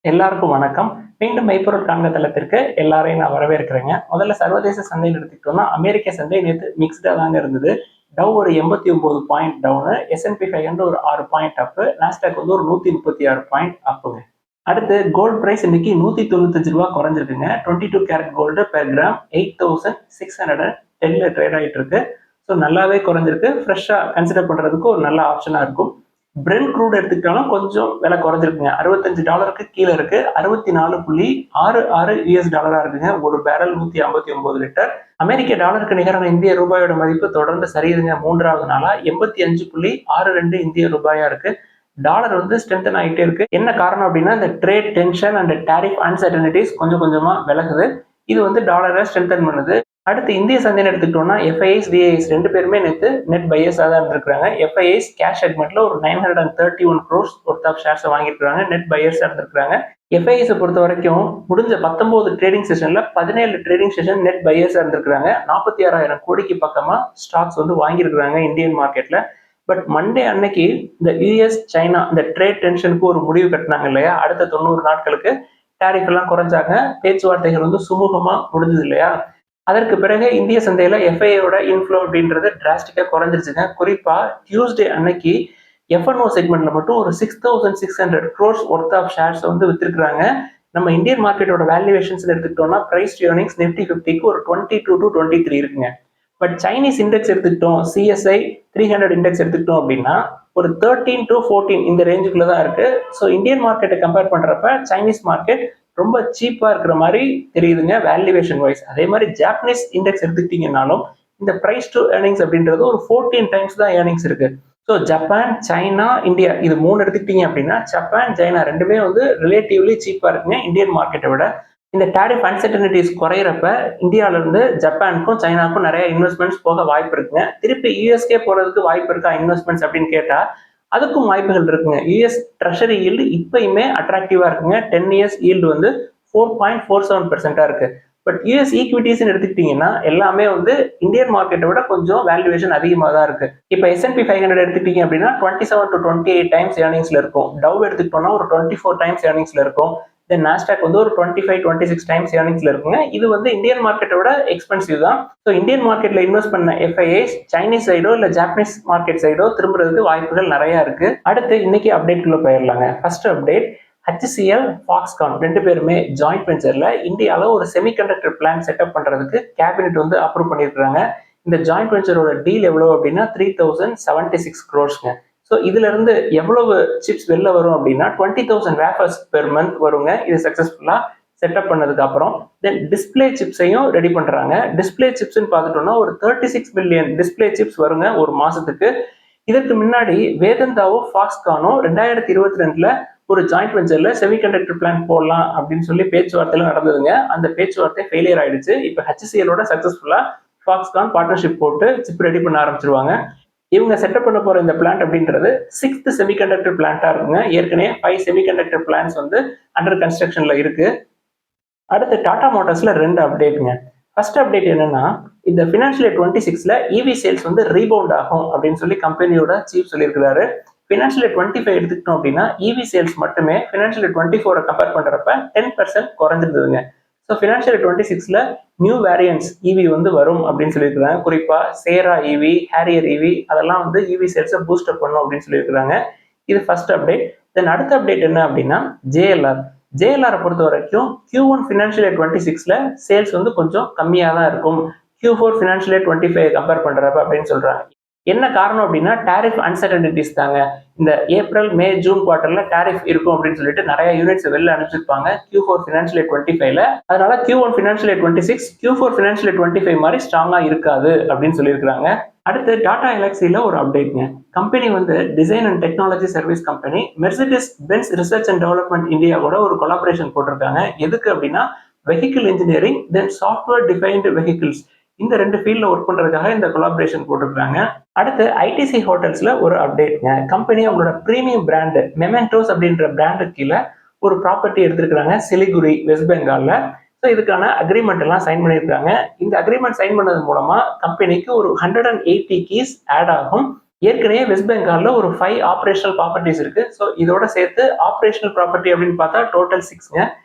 எல்லாருக்கும் வணக்கம். மீண்டும் மெய்ப்பொருள் காண்க தளத்திற்கு எல்லாரையும் நான் வரவேற்கிறேங்க. முதல்ல சர்வதேச சந்தைன்னு எடுத்துக்கிட்டோம்னா, அமெரிக்க சந்தை நேத்து மிக்ஸ்டா தாங்க இருந்தது. டவ் ஒரு 89 பாயிண்ட் டவுனு, S&P 500 ஒரு 6 பாயிண்ட் அப்பு, நாஸ்டாக் வந்து ஒரு 136 பாயிண்ட் அப்புங்க. அடுத்து கோல்ட் பிரைஸ் இன்னைக்கு ₹195 குறைஞ்சிருக்குங்க. 22 கேரட் கோல்டு பெர் கிராம் 8610ல ட்ரேட் ஆயிட்டு இருக்கு. ஸோ நல்லாவே குறைஞ்சிருக்கு. ஃப்ரெஷ்ஷா கன்சிடர் பண்றதுக்கு ஒரு நல்ல ஆப்ஷனா இருக்கும். பிரெண்ட் க்ரூட் எடுத்துக்கிட்டாலும் கொஞ்சம் விலை குறைஞ்சிருக்குங்க. $65 கீழே இருக்கு. 64.66 US டாலரா இருக்குங்க. ஒரு பேரல் 159 லிட்டர். அமெரிக்க டாலருக்கு நிகரான இந்திய ரூபாயோட மதிப்பு தொடர்ந்து சரியுதுங்க. மூன்றாவது நாளா 85.62 இந்திய ரூபாயா இருக்கு. டாலர் வந்து ஸ்ட்ரென்தன் ஆகிட்டே இருக்கு. என்ன காரணம் அப்படின்னா, இந்த trade tension and tariff uncertainties கொஞ்சம் கொஞ்சமா விலகுது. இது வந்து டாலரை ஸ்ட்ரென்தன் பண்ணுது. அடுத்து இந்திய சந்தைன்னு எடுத்துக்கிட்டோம்னா, எஃப்ஐஐஸ் டிஐஎஸ் ரெண்டு பேருமே நேற்று நெட் பையர்ஸாக தான் இருந்திருக்காங்க. எஃப்ஐஐஸ் கேஷ் செக்மெண்ட்ல ஒரு 931 crores ஒர்த் ஆஃப் ஷேர்ஸ் வாங்கியிருக்காங்க. நெட் பையர்ஸாக இருந்திருக்காங்க. எஃப்ஐஐஸை பொறுத்த வரைக்கும் முடிஞ்ச 19 ட்ரேடிங் செஷன்ல 17 ட்ரேடிங் செஷன் நெட் பையர்ஸாக இருந்திருக்காங்க. 46,000 கோடிக்கு பக்கமா ஸ்டாக்ஸ் வந்து வாங்கியிருக்காங்க இந்தியன் மார்க்கெட்ல. பட் மண்டே அன்னைக்கு இந்த யூஎஸ் சைனா இந்த ட்ரேட் டென்ஷனுக்கு ஒரு முடிவு கட்டினாங்க இல்லையா, அடுத்த 90 நாட்களுக்கு டாரிஃப் எல்லாம் குறைஞ்சாங்க. பேச்சுவார்த்தைகள் வந்து சுமூகமா முடிஞ்சது இல்லையா. அதற்கு பிறகு இந்திய சந்தையில எஃப்ஐயோட இன்ஃப்ளோ அப்படின்றது டிராஸ்டிக்கா குறைஞ்சிருச்சுங்க. குறிப்பா டியூஸ்டே அன்னைக்கு எஃப்என்ஓ செக்மெண்ட்ல மட்டும் ஒரு 6,600 crores ஒர்த் ஆஃப் ஷேர்ஸ் வந்து வித்திருக்காங்க. நம்ம இந்தியன் மார்க்கெட்டோட வேல்யூவேஷன்ஸ் எடுத்துக்கிட்டோம்னா பிரைஸ் டு ஏர்னிங்ஸ் நிஃப்டி 50க்கு ஒரு 22 to 23 இருக்குங்க. பட் சைனீஸ் இண்டெக்ஸ் எடுத்துக்கிட்டோம், சிஎஸ்ஐ 300 இண்டெக்ஸ் எடுத்துக்கிட்டோம் அப்படின்னா ஒரு 13 to 14 இந்த ரேஞ்சுக்குள்ள தான் இருக்கு. ஸோ இந்தியன் மார்க்கெட்டை கம்பேர் பண்றப்ப சைனீஸ் மார்க்கெட் ரொம்ப சீப்பா இருக்கிற மாதிரி தெரியுதுங்க வேல்யூவேஷன் வைஸ். அதே மாதிரி ஜாப்பனீஸ் இண்டெக்ஸ் எடுத்துக்கிட்டீங்கன்னாலும் இந்த பிரைஸ் டு ஏர்னிங்ஸ் அப்படின்றது ஒரு 14 டைம்ஸ் தான் ஏர்னிங்ஸ் இருக்கு. ஸோ ஜப்பான், சைனா, இந்தியா இது 3 எடுத்துக்கிட்டீங்க அப்படின்னா ஜப்பான், சைனா ரெண்டுமே வந்து ரிலேட்டிவ்லி சீப்பா இருக்குங்க இந்தியன் மார்க்கெட்டை விட. இந்த டாரிஃப் அன்சர்டனிட்டிஸ் குறையிறப்ப இந்தியாவில இருந்து ஜப்பானுக்கும் சைனாக்கும் நிறைய இன்வெஸ்ட்மெண்ட்ஸ் போக வாய்ப்பு இருக்குங்க. திருப்பி யூஎஸ்கே போறதுக்கு வாய்ப்பு இருக்கா இன்வெஸ்ட்மெண்ட்ஸ் அப்படின்னு கேட்டா அதுக்கும் வாய்ப்புகள் இருக்குங்க. யூஎஸ் ட்ரெஷரி ஈல்டு இப்பயுமே அட்ராக்டிவா இருக்குங்க. 10 இயர்ஸ் ஈல்டு வந்து 4.47% இருக்கு. பட் யூஎஸ் ஈக்விட்டிஸ் எடுத்துக்கிட்டீங்கன்னா எல்லாமே வந்து இந்தியன் மார்க்கெட்டை விட கொஞ்சம் வேல்யூவேஷன் அதிகமாக தான் இருக்கு. இப்போ S&P 500 எடுத்துக்கிட்டீங்க அப்படின்னா 27 to 28 டைம்ஸ் ஏர்னிங்ஸ்ல இருக்கும். டவ் எடுத்துக்கிட்டோம்னா ஒரு 24 டைம்ஸ் ஏர்னிங்ஸ்ல இருக்கும். தென் நாஸ்டாக் வந்து ஒரு 25 26 டைம்ஸ் ஏர்னிங்ஸ்ல இருக்குங்க. இது வந்து இந்தியன் மார்க்கெட்டோட எக்ஸ்பென்சிவ் தான். ஸோ இந்தியன் மார்க்கெட்ல இன்வெஸ்ட் பண்ண எஃப்ஐஐஸ் சைனீஸ் சைடோ இல்ல ஜாப்பனீஸ் மார்க்கெட் சைடோ திரும்புறதுக்கு வாய்ப்புகள் நிறைய இருக்கு. அடுத்து இன்னைக்கு அப்டேட்குள்ள போயிடலாங்க. ஃபர்ஸ்ட் அப்டேட், HCL, ஃபாக்ஸ்கான் ரெண்டு பேருமே ஜாயிண்ட் வெஞ்சர்ல இந்தியாவில் ஒரு செமிகண்டக்டர் பிளான் செட்டப் பண்றதுக்கு கேபினெட் வந்து அப்ரூவ் பண்ணியிருக்காங்க. இந்த ஜாயிண்ட் வெஞ்சரோட டீல் எவ்வளவு அப்படின்னா 3076 crores. ஸோ இதுல இருந்து எவ்வளவு சிப்ஸ் வெளில வரும் அப்படின்னா 20,000 வேஃபர்ஸ் பெர் மந்த் வருங்க. இது சக்சஸ்ஃபுல்லா செட்டப் பண்ணதுக்கு அப்புறம் தென் டிஸ்பிளே சிப்ஸையும் ரெடி பண்றாங்க. டிஸ்பிளே சிப்ஸ்ன்னு பார்த்துட்டோம்னா ஒரு 36 மில்லியன் டிஸ்பிளே சிப்ஸ் வருங்க ஒரு மாசத்துக்கு. இதற்கு முன்னாடி வேதந்தாவும் ஃபாக்ஸ்கானும் 2022ல ஒரு ஜாயிண்ட் வெஞ்சர்ல செமிகண்டக்டர் பிளான் போடலாம் அப்படின்னு சொல்லி பேச்சுவார்த்தையில நடந்ததுங்க. அந்த பேச்சுவார்த்தை ஃபெயிலியர் ஆயிடுச்சு. இப்போ HCLோட சக்சஸ்ஃபுல்லா ஃபாக்ஸ்கான் பார்ட்னர்ஷிப் போட்டு சிப் ரெடி பண்ண ஆரம்பிச்சிருவாங்க. இவங்க செட்டப் பண்ண போற இந்த பிளான்ட் அப்படின்றது 6th செமிகண்டக்டர் பிளான்ட்டா இருக்குங்க. ஏற்கனவே 5 செமிகண்டக்டர் பிளான்ஸ் வந்து அண்டர் கன்ஸ்ட்ரக்ஷன்ல இருக்கு. அடுத்து டாடா மோட்டார்ஸ்ல 2 அப்டேட்டுங்க. ஃபர்ஸ்ட் அப்டேட் என்னன்னா, இந்த ஃபினான்ஷியல் இயர் 26ல இவி சேல்ஸ் வந்து ரீபவுண்ட் ஆகும் அப்படின்னு சொல்லி கம்பெனியோட சீஃப் சொல்லியிருக்கிறாரு. ஃபினான்ஷியல் இயர் 25 எடுத்துக்கிட்டோம் அப்படின்னா இவி சேல்ஸ் மட்டுமே ஃபினான்ஷியல் இயர் 24 கம்பேர் பண்றப்ப 10% குறைஞ்சிருந்ததுங்க. ஸோ ஃபினான்ஷியல் 26ல நியூ வேரியன்ட்ஸ் இவி வந்து வரும் அப்படின்னு சொல்லியிருக்காங்க. குறிப்பா சேரா இவி, ஹேரியர் இவி அதெல்லாம் வந்து இவி சேல்ஸை பூஸ்டப் பண்ணும் அப்படின்னு சொல்லியிருக்காங்க. இது ஃபர்ஸ்ட் அப்டேட். தென் அடுத்த அப்டேட் என்ன அப்படின்னா ஜேஎல்ஆரை பொறுத்த வரைக்கும் Q1 ஃபினான்ஷியல் இயர் 26ல சேல்ஸ் வந்து கொஞ்சம் கம்மியாக தான் இருக்கும் Q4 ஃபினான்ஷியல் இயர் 25 கம்பேர் பண்றப்ப அப்படின்னு சொல்றாங்க. என்ன காரணம் அப்படின்னா டாரிஃப் அன்சர்டனிட்டிஸ் தாங்க. இந்த ஏப்ரல், மே, ஜூன் குவார்டர்ல டாரிஃப் இருக்கும் அப்படின்னு சொல்லிட்டு நிறைய யூனிட்ஸ் வெளில அனுப்பிச்சிருப்பாங்க Q4 ஃபினான்ஷியல் இயர் 25ல. அதனால Q1 financial year 26 Q4 financial year 25 மாதிரி ஸ்ட்ராங்கா இருக்காது அப்படின்னு சொல்லியிருக்காங்க. அடுத்து டாடா எலக்ஸில ஒரு அப்டேட்ங்க. கம்பெனி வந்து design and technology service company Mercedes Benz research and development இந்தியாவோட ஒரு கொலாபரேஷன் போட்டிருக்காங்க. எதுக்கு அப்படின்னா vehicle engineering then software defined vehicles இந்த 2 ஃபீல்ட்ல ஒர்க் பண்றதுக்காக இந்த கொலாபரேஷன் போட்டிருக்காங்க. அடுத்து ஐடிசி ஹோட்டல்ஸ்ல ஒரு அப்டேட்ங்க. கம்பெனி அவங்களோட பிரீமியம் பிராண்ட் மெமெண்டோஸ் அப்படின்ற பிராண்டு கீழே ஒரு ப்ராப்பர்ட்டி எடுத்திருக்காங்க சிலிகுரி, வெஸ்ட் பெங்கால்ல. ஸோ இதுக்கான அக்ரிமெண்ட் எல்லாம் சைன் பண்ணியிருக்காங்க. இந்த அக்ரிமெண்ட் சைன் பண்ணது மூலமா கம்பெனிக்கு ஒரு 180 கீஸ் ஆட் ஆகும். ஏற்கனவே வெஸ்ட் பெங்கால்ல ஒரு 5 ஆப்ரேஷனல் ப்ராப்பர்ட்டிஸ் இருக்கு. ஸோ இதோட சேர்த்து ஆப்ரேஷனல் ப்ராப்பர்ட்டி அப்படின்னு பார்த்தா டோட்டல் 6ங்க.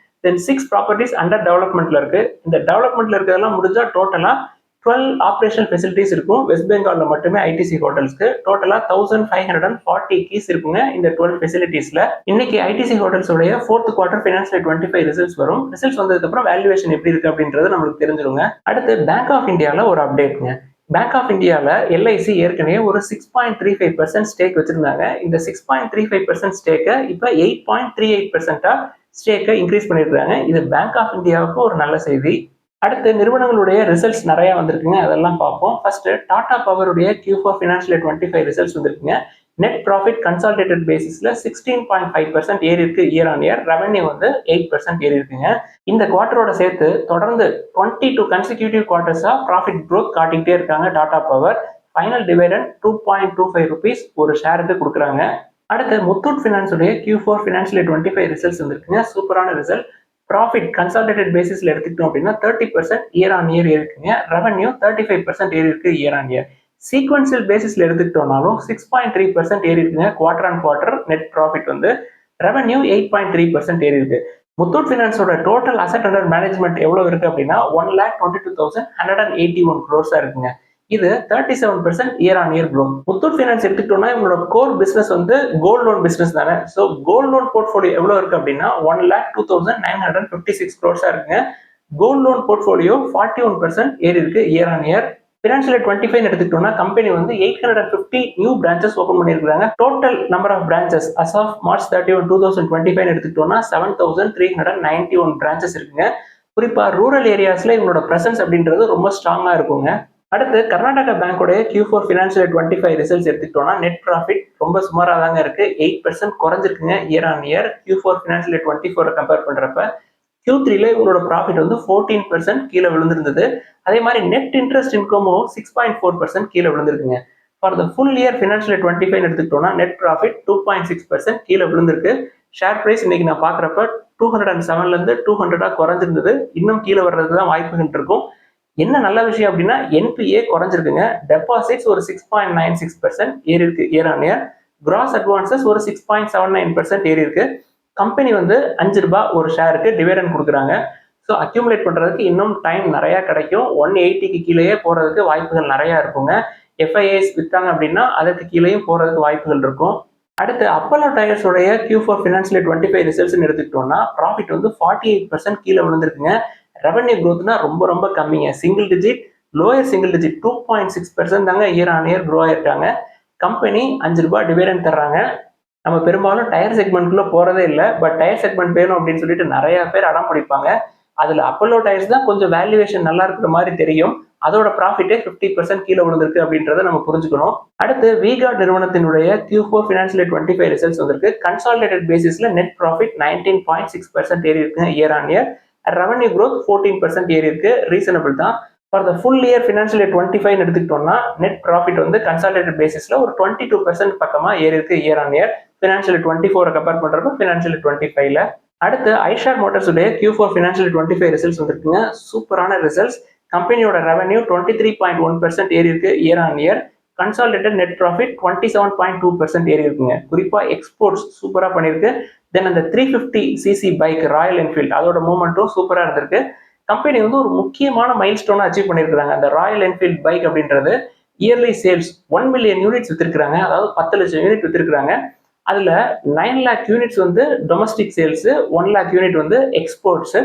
தென் 6 ப்ராப்பர்ட்டிஸ் அண்டர் டெவலப்மெண்ட்ல இருக்கு. இந்த டெவலப்மெண்ட்ல இருக்கிறதெல்லாம் முடிஞ்சா டோட்டலா 12 ஆப்ரேஷனல் ஃபெசிலிட்டிஸ் இருக்கும் வெஸ்ட் பெங்கால்ல மட்டுமே ஐடிசி ஹோட்டல்ஸ்க்கு. டோட்டலா 1540 கீஸ் இருக்குங்க இந்த 12 ஃபெசிலிட்டிஸ்ல. இன்னைக்கு ஐடிசி ஹோட்டல்ஸோடைய 4th குவார்டர் ஃபினான்ஷியல் 25 ரிசல்ட்ஸ் வரும். ரிசல்ட்ஸ் வந்ததுக்கு அப்புறம் வேல்யூவேஷன் எப்படி இருக்கு அப்படின்றது நம்மளுக்கு தெரிஞ்சிருங்க. அடுத்து பேங்க் ஆஃப் இந்தியால ஒரு அப்டேட்ங்க. பேங்க் ஆஃப் இந்தியாவில் எல்ஐசி ஏற்கனவே ஒரு 6.35% ஸ்டேக் வச்சிருந்தாங்க. இந்த 6.35% ஸ்டேக்கை இப்போ 8.38% ஸ்டேக்கை இன்க்ரீஸ் பண்ணியிருக்காங்க. இது பேங்க் ஆஃப் இந்தியாவுக்கு ஒரு நல்ல செய்தி. அடுத்து நிறுவனங்களுடைய ரிசல்ட்ஸ் நிறைய வந்திருக்குங்க, அதெல்லாம் பார்ப்போம். ஃபர்ஸ்ட் டாடா பவருடைய Q4 ஃபினான்ஷியல் 25 ரிசல்ட்ஸ் வந்திருக்குங்க. நெட் ப்ராஃபிட் கன்சாலிடேட்டட் பேசிஸ்ல 16.5% ஏறி இருக்கு இயர் ஆன் இயர். ரெவன்யூ வந்து 8% ஏறி இருக்குங்க. இந்த குவார்டரோட சேர்த்து தொடர்ந்து 22 கன்சிக்யூட்டிவ் குவார்டர்ஸா ப்ராஃபிட் க்ரோத் காட்டிக்கிட்டே இருக்காங்க Tata power. Final dividend 2.25 rupees ஒரு ஷேருக்கு கொடுக்குறாங்க. அடுத்து முத்தூட் ஃபினான்ஸ் உடைய Q4 ஃபினான்ஷியல் 25 ரிசல்ட்ஸ் வந்திருக்குங்க. சூப்பரான ரிசல்ட். ப்ராஃபிட் கன்சாலிடேட்டட் பேசிஸ்ல எடுத்துக்கிட்டோம் அப்படின்னா 30% இயர் ஆன் இயர் இருக்குங்க. ரெவன்யூ 35% ஏறி இருக்கு இயர் ஆன் இயர். சீக்வன்சியல் பேசிஸ்ல எடுத்துக்கிட்டோம்னாலும் 6.3% ஏறி இருக்குங்க quarter on quarter. Net profit வந்து ரெவன்யூ 8.3% ஏறி இருக்கு. முத்தூட் ஃபினான்ஸோட டோட்டல் அசெட் அண்டர் மேனேஜ்மெண்ட் எவ்வளவு இருக்கு அப்படின்னா 1,22,181 crores இருக்குங்க. இது 37% year on year growth. Muthoot Finance எடுத்துக்கிட்டோம்னா இவங்களோட கோர் பிசினஸ் வந்து கோல்ட் லோன் பிசினஸ் தானே. ஸோ கோல்ட் லோன் போர்ட்ஃபோலியோ எவ்வளவு இருக்கு அப்படின்னா 1,02,956 crores இருக்குங்க. கோல்ட் லோன் போர்ட்ஃபோலியோ 41% ஏறி இருக்கு இயர் ஆன் இயர். ஃபினான்ஷியல் 25 எடுத்துக்கிட்டோம்னா கம்பெனி வந்து 850 நியூ பிரான்ச்சஸ் ஓபன் பண்ணியிருக்காங்க. Total number of branches as of March 31, 2025 எடுத்துக்கிட்டோம்னா 7,391 பிரான்ச்சஸ் இருக்குங்க. குறிப்பா ரூரல் ஏரியாஸ்ல இவங்களோட பிரசன்ஸ் அப்படின்றது ரொம்ப ஸ்ட்ராங்கா இருக்குங்க. அடுத்து கர்நாடகா பேங்கோட Q4 ஃபினான்ஷியல் 25 ரிசல்ட்ஸ் எடுத்துக்கிட்டோம்னா நெட் ப்ராஃபிட் ரொம்ப சுமாரா தாங்க இருக்கு. 8% குறைஞ்சிருக்குங்க year on year Q4 financial 24 compare பண்றப்ப. Q3ல இவங்களோட ப்ராஃபிட் வந்து 14% கீழே விழுந்திருந்தது. அதே மாதிரி நெட் இன்ட்ரெஸ்ட் இன்கமும் 6.4% கீழே விழுந்திருக்குங்க. For the full year financial 25 எடுத்துக்கிட்டோம்னா நெட் ப்ராஃபிட் 2.6% கீழே விழுந்திருக்கு. ஷேர் பிரைஸ் இன்னைக்கு நான் பாக்குறப்ப 207ல இருந்து 200 குறைஞ்சிருந்தது. இன்னும் கீழே வர்றதுக்கு தான் வாய்ப்புகள் இருக்கும். என்ன நல்ல விஷயம் அப்படின்னா என்பிஏ குறைஞ்சிருக்குங்க. டெபாசிட்ஸ் ஒரு 6.96% ஏறி இருக்கு year on year. Cross advances ஒரு 6.79% ஏறி இருக்கு. கம்பெனி வந்து 5 ரூபாய் ஒரு ஷேருக்கு டிவிடெண்ட் கொடுக்குறாங்க. ஸோ அக்யூமுலேட் பண்றதுக்கு இன்னும் டைம் நிறைய கிடைக்கும். 180க்கு கீழேயே போறதுக்கு வாய்ப்புகள் நிறைய இருக்குங்க. எஃப்ஐஎஸ் வித்தாங்க அப்படின்னா அதற்கு கீழேயும் போறதுக்கு வாய்ப்புகள் இருக்கும். அடுத்து அப்போலோ டயர்ஸ் உடைய Q4 ஃபினான்ஷியல் 25 ரிசல்ட்ஸ் எடுத்துக்கிட்டோம்னா ப்ராஃபிட் வந்து 48% கீழே விழுந்திருக்குங்க. ரெவன்யூ க்ரோத்னா ரொம்ப ரொம்ப கம்மிங்க. Single digit, lower single digit 2.6% தாங்க இயர் ஆன் இயர் க்ரோ ஆயிருக்காங்க. கம்பெனி 5 ரூபாய் டிவிடெண்ட் தர்றாங்க. நம்ம பெரும்பாலும் டயர் செக்மெண்ட்குள்ள போறதே இல்லை. பட் டயர் செக்மெண்ட் வேணும் அப்படின்னு சொல்லிட்டு நிறைய பேர் அடம் பிடிப்பாங்க. அதுல அப்போலோ டயர்ஸ் தான் கொஞ்சம் வேல்யூவேஷன் நல்லா இருக்கிற மாதிரி தெரியும். அதோட ப்ராஃபிட்டே 50% கீழே விழுந்திருக்கு அப்படின்றத நம்ம புரிஞ்சுக்கணும். அடுத்து விகார்ட் நிறுவனத்தினுடைய Q4 ஃபினான்ஷியல் 25 ரிசல்ட்ஸ் வந்திருக்கு. கன்சாலிடேட்டட் பேசிஸ்ல நெட் ப்ராஃபிட் 19.6% ஏறி இருக்குங்க year on year. Revenue growth 14% ஏறி இருக்கு. ரீசனபிள் தான். For the full year financial 25 எடுத்துக்கிட்டோம்னா நெட் ப்ராஃபிட் வந்து கன்சாலிடேட்டட் பேசிஸ்ல ஒரு 22% பக்கமா ஏறி இருக்கு year on year. Financial 24 compare பண்றப்ப ஃபினான்ஷியல் 25ல. அடுத்து ஐஷார் மோட்டார்ஸ் உடைய Q4 ஃபினான்ஷியல் 25 ரிசல்ட்ஸ் வந்திருக்குங்க. சூப்பரான ரிசல்ட்ஸ். கம்பெனியோட ரெவன்யூ 23.1% ஏறி இருக்கு year on year. Consolidated net profit 27.2% ஏறி இருக்குங்க. குறிப்பா எக்ஸ்போர்ட்ஸ் சூப்பரா பண்ணிருக்கு. தென் அந்த 350cc பைக் ராயல் என்ஃபீல்ட் அதோட மூவ்மெண்ட்டும் சூப்பரா இருந்திருக்கு. கம்பெனி வந்து ஒரு முக்கியமான மைல் ஸ்டோனை அச்சீவ் பண்ணியிருக்காங்க. அந்த ராயல் என்ஃபீல்ட் பைக் அப்படின்றது இயர்லி சேல்ஸ் 1 மில்லியன் யூனிட்ஸ் வித்திருக்காங்க. அதாவது 10 லட்சம் யூனிட் வித்திருக்காங்க. அதுல 9 lakh யூனிட்ஸ் வந்து டொமஸ்டிக் சேல்ஸ், 1 lakh யூனிட் வந்து எக்ஸ்போர்ட்ஸ்.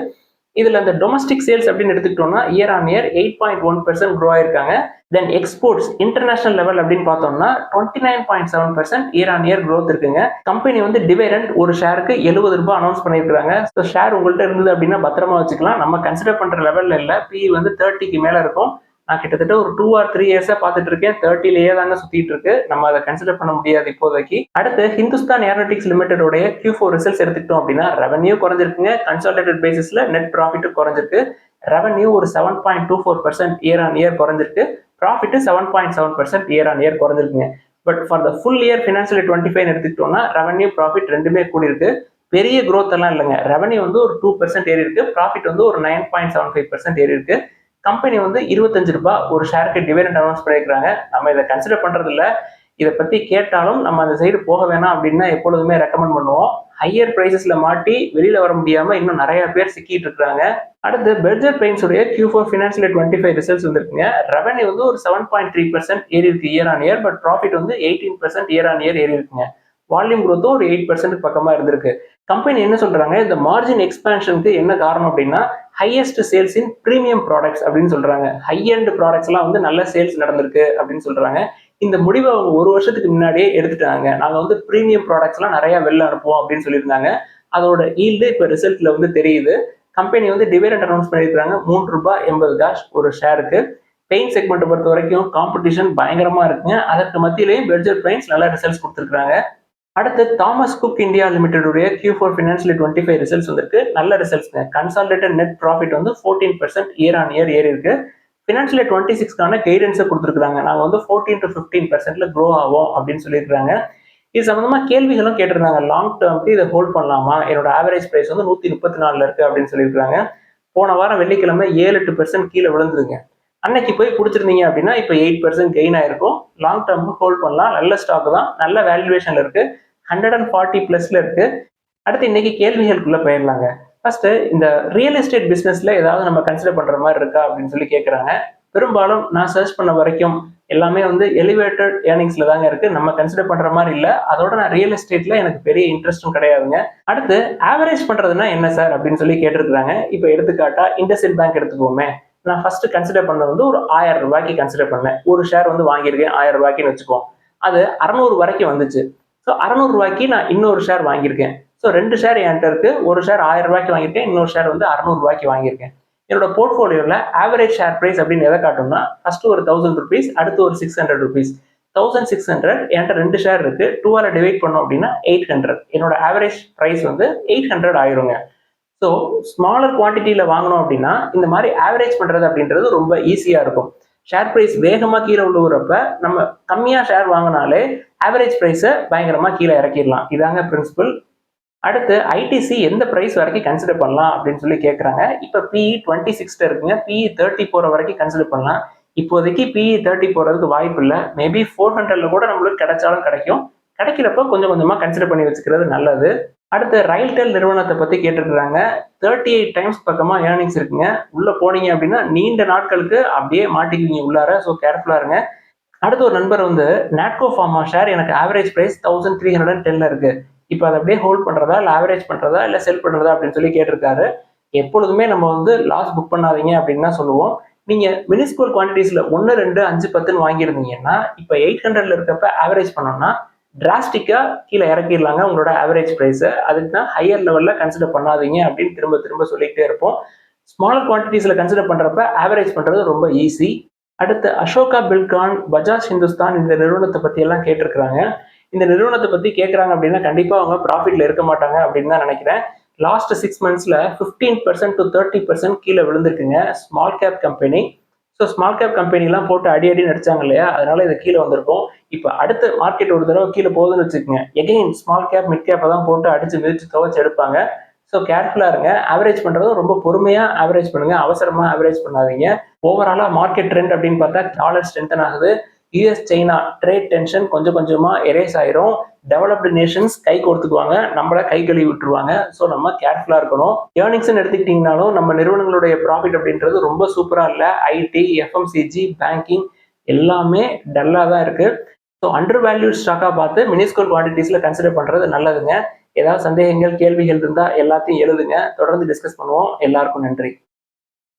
இதுல அந்த டொமஸ்டிக் சேல்ஸ் அப்படின்னு எடுத்துக்கிட்டோம்னா இயர் ஆன் இயர் 8.1% க்ரோ ஆயிருக்காங்க. தென் எக்ஸ்போர்ட்ஸ் இன்டர்நேஷனல் லெவல் அப்படின்னு பார்த்தோம்னா 29.7% இயர் ஆன் இயர் க்ரோத் இருக்குங்க. கம்பெனி வந்து டிவிடெண்ட் ஒரு ஷேருக்கு 70 ரூபாய் அனௌன்ஸ் பண்ணியிருக்காங்க. ஸோ ஷேர் உங்கள்கிட்ட இருந்தது அப்படின்னா பத்திரமா வச்சுக்கலாம். நம்ம கன்சிடர் பண்ற லெவல்ல இல்லை. PE வந்து 30க்கு மேல இருக்கும். நான் கிட்டத்தட்ட ஒரு 2 or 3 இயர்ஸா பார்த்துட்டு இருக்கேன். 30லயே தாங்க சுத்திட்டு இருக்கு. நம்ம அதை கன்சிடர் பண்ண முடியாது இப்போதைக்கு. அடுத்து ஹிந்துஸ்தான் ஏரோநாட்டிக்ஸ் லிமிடெடோட Q4 ரிசல்ட்ஸ் எடுத்துக்கிட்டோம் அப்படின்னா ரெவன்யூ குறைஞ்சிருக்குங்க. கன்சாலிடேட்டட் பேசிஸ்ல நெட் ப்ராஃபிட் குறைஞ்சிருக்கு. ரெவன்யூ ஒரு 7.24% இயர் ஆன் இயர் குறைஞ்சிருக்கு. ப்ராஃபிட் 7.7% இயர் ஆன் இயர் குறைஞ்சிருக்குங்க. But for the full year financial 25 எடுத்துக்கிட்டோம்னா ரெவன்யூ ப்ராஃபிட் ரெண்டுமே கூடி இருக்கு. பெரிய growth எல்லாம் இல்லைங்க. ரெவன்யூ வந்து ஒரு 2% ஏறி இருக்கு. ப்ராஃபிட் வந்து ஒரு 9.75% ஏறி இருக்கு. கம்பெனி வந்து 25 ரூபாய் ஒரு ஷேருக்கு டிவிடெண்ட் அனௌன்ஸ் பண்ணியிருக்காங்க. நம்ம இதை கன்சிடர் பண்றது இல்லை. இதை பத்தி கேட்டாலும் நம்ம அந்த சைடு போக வேணாம் அப்படின்னு தான் எப்பொழுதுமே ரெக்கமெண்ட் பண்ணுவோம். ஹையர் பிரைசஸ்ல மாட்டி வெளியில வர முடியாம இன்னும் நிறைய பேர் சிக்கிட்டு இருக்காங்க. அடுத்து பெர்ஜர் பெயிண்ட்ஸ் உடைய Q4 ஃபினான்ஷியல் 25 ரிசல்ட்ஸ் வந்திருக்குங்க. ரெவன்யூ வந்து ஒரு 7.3% ஏறி இருக்கு year on year. But profit வந்து 18% இயர் ஆன் இயர் ஏறி இருக்குங்க. வால்யூம் growth ஒரு 8% பக்கமா இருந்திருக்கு. கம்பெனி என்ன சொல்றாங்க, இந்த மார்ஜின் எக்ஸ்பான்ஷனுக்கு என்ன காரணம் அப்படின்னா highest sales in premium products அப்படின்னு சொல்றாங்க. ஹை எண்ட் ப்ராடக்ட்ஸ் எல்லாம் வந்து நல்ல சேல்ஸ் நடந்திருக்கு அப்படின்னு சொல்றாங்க. இந்த முடிவை அவங்க ஒரு வருஷத்துக்கு முன்னாடியே எடுத்துட்டாங்க. நாங்க வந்து பிரீமியம் ப்ராடக்ட்ஸ் எல்லாம் நிறைய வெளில அனுப்புவோம் அப்படின்னு சொல்லியிருந்தாங்க. அதோட ஈல்டு இப்ப ரிசல்ட்ல வந்து தெரியுது. கம்பெனி வந்து டிவிடெண்ட் அனௌன்ஸ் பண்ணியிருக்காங்க. ₹3.80 ஒரு ஷேருக்கு. பெயிண்ட் செக்மெண்ட் பொறுத்த வரைக்கும் காம்படிஷன் பயங்கரமா இருக்குங்க. அதற்கு மத்தியிலேயும் பெர்ஜர் பெயிண்ட்ஸ் நல்ல ரிசல்ட்ஸ் கொடுத்துருக்காங்க. அடுத்து Thomas cook India limited Q4 financial 25 results வந்திருக்கு. நல்ல ரிசல்ட்ஸ்ங்க. கன்சாலிடேட்டட் நெட் ப்ராஃபிட் வந்து 14% இயர் ஆன் இயர் ஏறி இருக்கு. ஃபினான்ஷியல் 26க்கான கைடன்ஸை கொடுத்துருக்காங்க. நாங்கள் வந்து 14 to 15% க்ரோ ஆகும் அப்படின்னு சொல்லியிருக்காங்க. இது சம்பந்தமா கேள்விகளும் கேட்டிருந்தாங்க. லாங் டேர்ம்க்கு இதை ஹோல்ட் பண்ணலாமா, என்னோட ஆவரேஜ் பிரைஸ் வந்து 134 இருக்கு அப்படின்னு சொல்லியிருக்காங்க. போன வாரம் வெள்ளிக்கிழமை 7-8% கீழே விழுந்துருங்க. அன்னைக்கு போய் பிடிச்சிருந்தீங்க அப்படின்னா இப்போ 8% கெயின் ஆயிருக்கும். லாங் டேர்முக்கு ஹோல்ட் பண்ணலாம். நல்ல ஸ்டாக் தான், நல்ல வேல்யூவேஷன்ல இருக்கு. 140+ இருக்கு. அடுத்து இன்னைக்கு கேள்விகளுக்குள்ள போயிடலாங்க. ஃபர்ஸ்ட், இந்த ரியல் எஸ்டேட் பிசினஸ்ல ஏதாவது நம்ம கன்சிடர் பண்ற மாதிரி இருக்கா அப்படின்னு சொல்லி கேட்கறாங்க. பெரும்பாலும் நான் சர்ச் பண்ண வரைக்கும் எல்லாமே வந்து எலிவேட்டட் ஏர்னிங்ஸ்ல தாங்க இருக்கு. நம்ம கன்சிடர் பண்ற மாதிரி இல்ல. அதோட நான் ரியல் எஸ்டேட்ல எனக்கு பெரிய இன்ட்ரெஸ்டும் கிடையாதுங்க. அடுத்து, ஆவரேஜ் பண்றதுன்னா என்ன சார் அப்படின்னு சொல்லி கேட்டிருக்காங்க. இப்போ எடுத்துக்காட்டா இண்டஸ்இண்ட் பேங்க் எடுத்துக்கோமே. நான் ஃபர்ஸ்ட் கன்சிடர் பண்ணது வந்து ஒரு ₹1000 கன்சிடர் பண்ணேன். ஒரு ஷேர் வந்து வாங்கியிருக்கேன் ₹1000 வச்சுக்கோம். அது 600 வரைக்கும் வந்துச்சு. ஸோ ₹600 நான் இன்னொரு ஷேர் வாங்கியிருக்கேன். ஸோ 2 ஷேர் என்கிட்ட இருக்கு. ஒரு ஷேர் ₹1000 வாங்கியிருக்கேன், இன்னொரு ஷேர் வந்து ₹600 வாங்கியிருக்கேன். என்னோட போர்ட்ஃபோலியோல ஆவரேஜ் ஷேர் பிரைஸ் அப்படின்னு எதை காட்டும்னா, ஃபர்ஸ்ட் ஒரு ₹1000, அடுத்து ஒரு ₹600. 1600 என்கிட்ட 2 ஷேர் இருக்கு. 2ஆல டிவைட் பண்ணோம் அப்படின்னா 800. என்னோட ஆவரேஜ் பிரைஸ் வந்து 800 ஆயிருங்க. ஸோ ஸ்மாலர் குவான்டிட்டியில வாங்கணும் அப்படின்னா இந்த மாதிரி ஆவரேஜ் பண்றது அப்படின்றது ரொம்ப ஈஸியா இருக்கும். ஷேர் பிரைஸ் வேகமா கீழே விழுவுறப்ப நம்ம கம்மியா ஷேர் வாங்கினாலே ஆவரேஜ் பிரைஸை பயங்கரமா கீழே இறக்கிடலாம். இதாங்க பிரின்சிபல். அடுத்து, ஐடிசி எந்த பிரைஸ் வரைக்கும் கன்சிடர் பண்ணலாம் அப்படின்னு சொல்லி கேட்கறாங்க. இப்போ PE 26 இருக்குங்க. PE 30 போற வரைக்கும் கன்சிடர் பண்ணலாம். இப்போதைக்கு PE 30 போறதுக்கு வாய்ப்பு இல்லை. மேபி 400ல கூட நம்மளுக்கு கிடைச்சாலும் கிடைக்கும். கிடைக்கிறப்ப கொஞ்சம் கொஞ்சமா கன்சிடர் பண்ணி வச்சுக்கிறது நல்லது. அடுத்து, ரயில்டெல் நிறுவனத்தை பத்தி கேட்டிருக்கிறாங்க. 38 டைம்ஸ் பக்கமா ஏர்னிங்ஸ் இருக்குங்க. உள்ள போனீங்க அப்படின்னா நீண்ட நாட்களுக்கு அப்படியே மாட்டிக்குவீங்க உள்ளார. ஸோ கேர்ஃபுல்லா இருங்க. அடுத்து, ஒரு நண்பர் வந்து நாட்கோ ஃபார்மா ஷேர் எனக்கு ஆவரேஜ் பிரைஸ் 1310ல இருக்கு. இப்போ அதை அப்படியே ஹோல்ட் பண்றதா, இல்லை ஆவரேஜ் பண்றதா, இல்லை செல் பண்றதா அப்படின்னு சொல்லி கேட்டிருக்காரு. எப்பொழுதுமே நம்ம வந்து லாஸ் புக் பண்ணாதீங்க அப்படின்னு தான் சொல்லுவோம். நீங்க மினிஸ்கோல் குவான்டிட்டிஸ்ல 1, 2, 5, 10 வாங்கியிருந்தீங்கன்னா இப்போ 800ல இருக்கப்ப ஆவரேஜ் பண்ணோம்னா டிராஸ்டிக்கா கீழே இறக்கிடலாங்க உங்களோட ஆவரேஜ் பிரைஸை. அதுக்கு தான் ஹையர் லெவல்ல கன்சிடர் பண்ணாதீங்க அப்படின்னு திரும்ப திரும்ப சொல்லிக்கிட்டே இருப்போம். ஸ்மால் குவான்டிட்டிஸ்ல கன்சிடர் பண்றப்ப ஆவரேஜ் பண்றது ரொம்ப ஈஸி. அடுத்து, அசோகா பில்கான், பஜாஜ் ஹிந்துஸ்தான் இந்த நிறுவனத்தை பத்தி எல்லாம் கேட்டிருக்கிறாங்க. இந்த நிறுவனத்தை பத்தி கேட்கறாங்க அப்படின்னா கண்டிப்பா அவங்க ப்ராஃபிட்ல இருக்க மாட்டாங்க அப்படின்னு தான் நினைக்கிறேன். லாஸ்ட் 6 monthsல 15% to 30% கீழே விழுந்திருக்குங்க. Small cap company. So small cap கம்பெனிலாம் போட்டு அடி நடிச்சாங்க இல்லையா, அதனால இது கீழே வந்திருக்கும். இப்போ அடுத்து மார்க்கெட் ஒரு தடவை கீழே போகுதுன்னு வச்சுக்கோங்க, எகைன் ஸ்மால் கேப் மிட் கேப்பை தான் போட்டு அடிச்சு மிதிச்சு துவச்சு எடுப்பாங்க. ஸோ கேர்ஃபுல்லா இருங்க. ஆவரேஜ் பண்றதும் ரொம்ப பொறுமையா ஆவரேஜ் பண்ணுங்க. அவசரமா ஆவரேஜ் பண்ணாதீங்க. ஓவராலா மார்க்கெட் ட்ரெண்ட் அப்படின்னு பார்த்தா டாலர் ஸ்ட்ரென்தன் ஆகுது. US சைனா ட்ரேட் டென்ஷன் கொஞ்சம் கொஞ்சமா எரேஸ் ஆயிரும். டெவலப்டு நேஷன்ஸ் கை கொடுத்துக்குவாங்க, நம்மள கை கழுவி விட்டுருவாங்க. ஸோ நம்ம கேர்ஃபுல்லா இருக்கணும். ஏர்னிங்ஸ்ன்னு எடுத்துக்கிட்டீங்கனாலும் நம்ம நிறுவனங்களுடைய ப்ராஃபிட் அப்படின்றது ரொம்ப சூப்பரா இல்லை. IT, FMCG, பேங்கிங் எல்லாமே டல்லா தான் இருக்கு. ஸோ அண்டர் வேல்யூட் ஸ்டாக்கா பார்த்து மினிஸ்கோல் குவான்டிட்டிஸ்ல கன்சிடர் பண்றது நல்லதுங்க. ஏதாவது சந்தேகங்கள், கேள்விகள் இருந்தா எல்லாத்தையும் எழுதுங்க. தொடர்ந்து டிஸ்கஸ் பண்ணுவோம். எல்லாருக்கும் நன்றி.